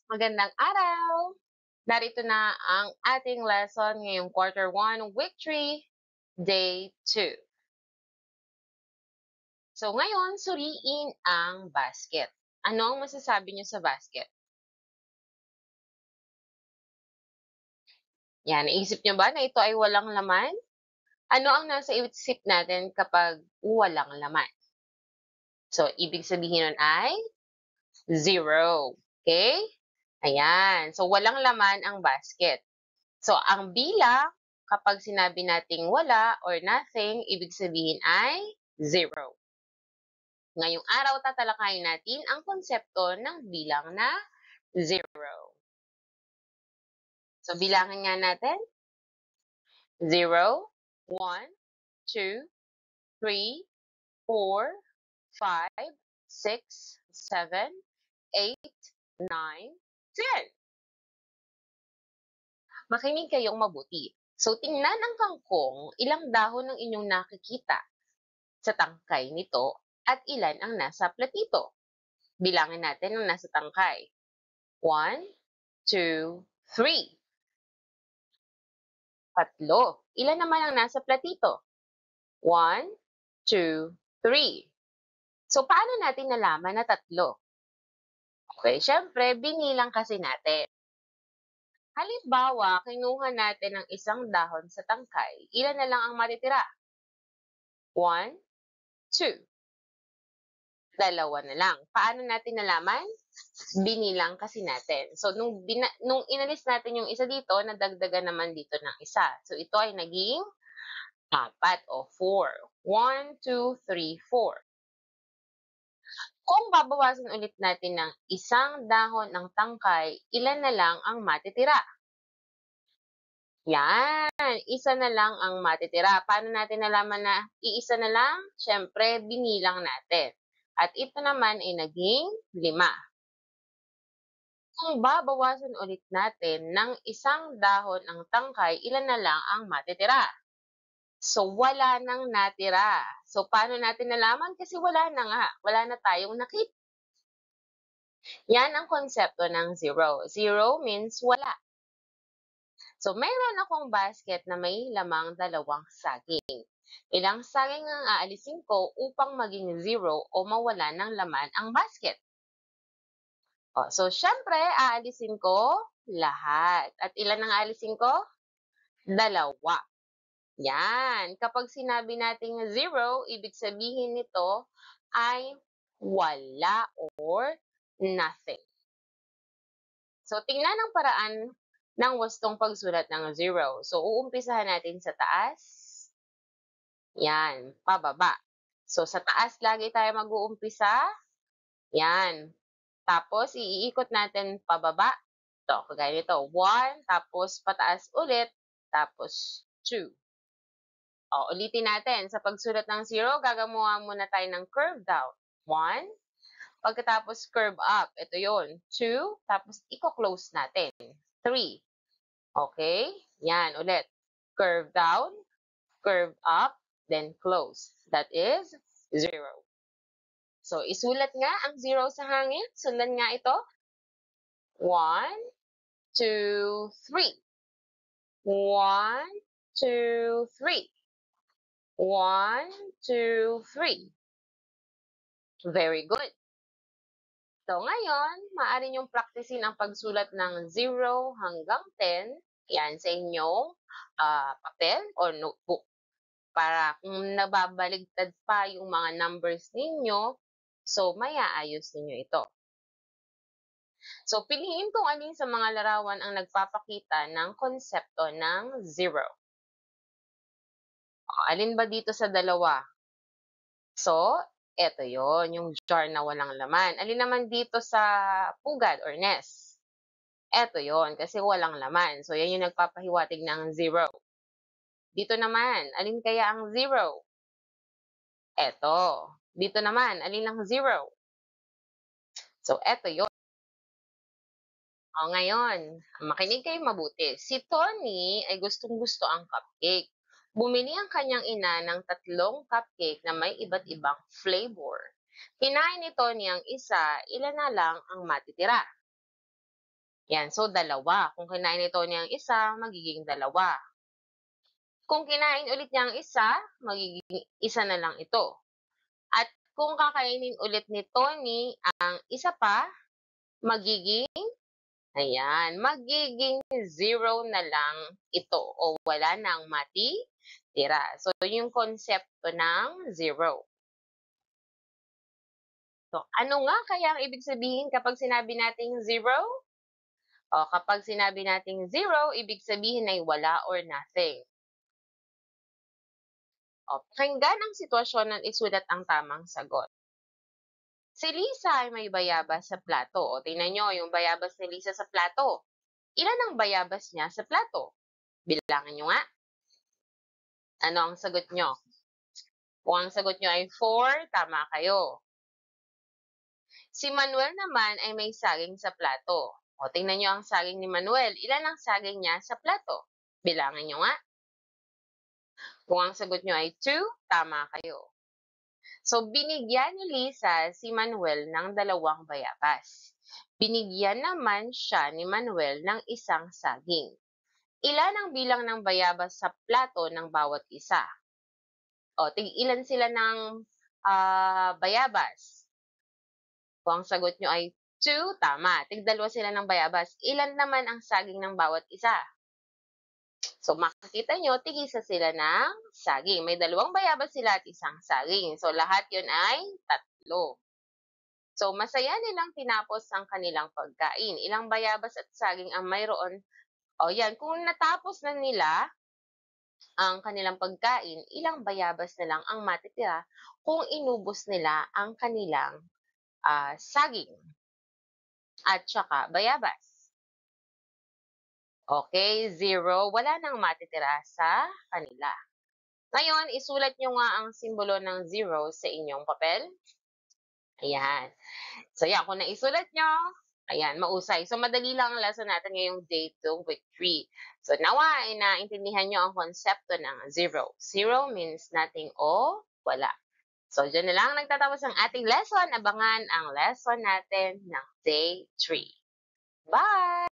Magandang araw! Narito na ang ating lesson ngayong quarter 1, week 3, day 2. So ngayon, suriin ang basket. Ano ang masasabi niyo sa basket? Yan, naisip niyo ba na ito ay walang laman? Ano ang nasa isip natin kapag walang laman? So, ibig sabihin nun ay zero. Okay? Ayan. So, walang laman ang basket. So, ang bilang, kapag sinabi nating wala or nothing, ibig sabihin ay zero. Ngayong araw, tatalakayin natin ang konsepto ng bilang na zero. So, bilangan nga natin. 0, 1, 2, 3, 4, 5, 6, 7, 8, 9, 10. Makinig kayong mabuti. So, tingnan ang kangkong, ilang dahon ang inyong nakikita sa tangkay nito at ilan ang nasa platito. Bilangin natin ang nasa tangkay. 1, 2, 3. Tatlo. Ilan naman ang nasa platito? 1, 2, 3. So, paano natin nalaman na tatlo? Okay, syempre, binilang kasi natin. Halimbawa, kinuha natin ang isang dahon sa tangkay, ilan na lang ang matitira? 1, 2. Dalawa na lang. Paano natin nalaman? Binilang kasi natin. So, nung inalis natin yung isa dito, nadagdagan naman dito ng isa. So, ito ay naging 4 o 4. 1, 2, 3, 4. Kung babawasan ulit natin ng isang dahon ng tangkay, ilan na lang ang matitira? Yan, isa na lang ang matitira. Paano natin nalaman na iisa na lang? Siyempre, binilang natin. At ito naman ay naging 5. Kung babawasan ulit natin ng isang dahon ang tangkay, ilan na lang ang matitira? So, wala nang natira. So, paano natin nalaman? Kasi wala na nga. Wala na tayong nakita. Yan ang konsepto ng zero. Zero means wala. So, mayroon akong basket na may lamang 2 saging. Ilang saging ang aalisin ko upang maging zero o mawala ng laman ang basket? So, syempre, aalisin ko lahat. At ilan ang aalisin ko? 2. Yan. Kapag sinabi nating zero, ibig sabihin nito ay wala or nothing. So, tingnan ang paraan ng wastong pagsulat ng zero. So, uumpisahan natin sa taas. Yan, pababa. So, sa taas lagi tayo mag-uumpisa. Yan. Tapos, iikot natin pababa. Ito, kagaya nito. 1, tapos pataas ulit, tapos 2. Ulitin natin. Sa pagsulat ng 0, gagawa muna tayo ng curve down. 1, pagkatapos curve up. Ito yon 2, tapos i-close natin. 3. Okay? Yan, ulit. Curve down, curve up, then close. That is 0. So, isulat nga ang 0 sa hangin. Sundan nga ito. 1, 2, 3. 1, 2, 3. 1, 2, 3. Very good. So, ngayon, maaari niyong praktisin ang pagsulat ng 0 hanggang 10. Yan sa inyong papel o notebook. Para kung nababaligtad pa yung mga numbers ninyo, so maiaayos ninyo ito. So, piliin kung alin sa mga larawan ang nagpapakita ng konsepto ng 0. Alin ba dito sa dalawa? So, eto yon yung jar na walang laman. Alin naman dito sa pugad or nest? Eto yon kasi walang laman. So, yan yung nagpapahiwatig ng 0. Dito naman, alin kaya ang 0? Eto. Dito naman, alin ang 0? So, eto yon. Ngayon, makinig kayo mabuti. Si Tony ay gustong-gusto ang cupcake. Bumili ang kanyang ina ng 3 cupcake na may iba't ibang flavor. Kinain ni Tony ang isa, ilan na lang ang matitira? Yan, so dalawa. Kung kinain ito niyang isa, magiging dalawa. Kung kinain ulit niya ang isa, magiging isa na lang ito. At kung kakainin ulit ni Tony ang isa pa, magiging, ayan, magiging 0 na lang ito o wala nang matitira. So, yung konsepto ng 0. So, ano nga kaya ang ibig sabihin kapag sinabi nating 0? O, kapag sinabi nating 0, ibig sabihin ay wala or nothing. O, pakinggan ang sitwasyon at isulat ang tamang sagot. Si Lisa ay may bayabas sa plato. O, tingnan nyo, yung bayabas ni Lisa sa plato. Ilan ang bayabas niya sa plato? Bilangan nyo nga. Ano ang sagot nyo? Kung ang sagot nyo ay 4, tama kayo. Si Manuel naman ay may saging sa plato. O, tingnan nyo ang saging ni Manuel. Ilan ang saging niya sa plato? Bilangan nyo nga. Kung ang sagot nyo ay 2, tama kayo. So, binigyan ni Lisa si Manuel ng 2 bayabas. Binigyan naman siya ni Manuel ng isang saging. Ilan ang bilang ng bayabas sa plato ng bawat isa? O, tig-ilan sila ng bayabas? Kung ang sagot nyo ay 2, tama. Tig-2 sila ng bayabas. Ilan naman ang saging ng bawat isa? So, makikita nyo, tig-isa sila ng saging. May 2 bayabas sila at isang saging. So, lahat yun ay 3. So, masaya nilang tinapos ang kanilang pagkain. Ilang bayabas at saging ang mayroon? O, yan. Kung natapos na nila ang kanilang pagkain, ilang bayabas na lang ang matitira kung inubos nila ang kanilang saging at saka bayabas. Okay, 0. Wala nang matitira sa kanila. Ngayon, isulat nyo nga ang simbolo ng 0 sa inyong papel. Ayan. So, yan. Kung naisulat nyo, ayan, mausay. So, madali lang ang lesson natin ngayong day 2, week 3. So, nawa, naintindihan nyo ang konsepto ng 0. 0 means nothing o wala. So, dyan na lang nagtatapos ang ating lesson. Abangan ang lesson natin ng day 3. Bye!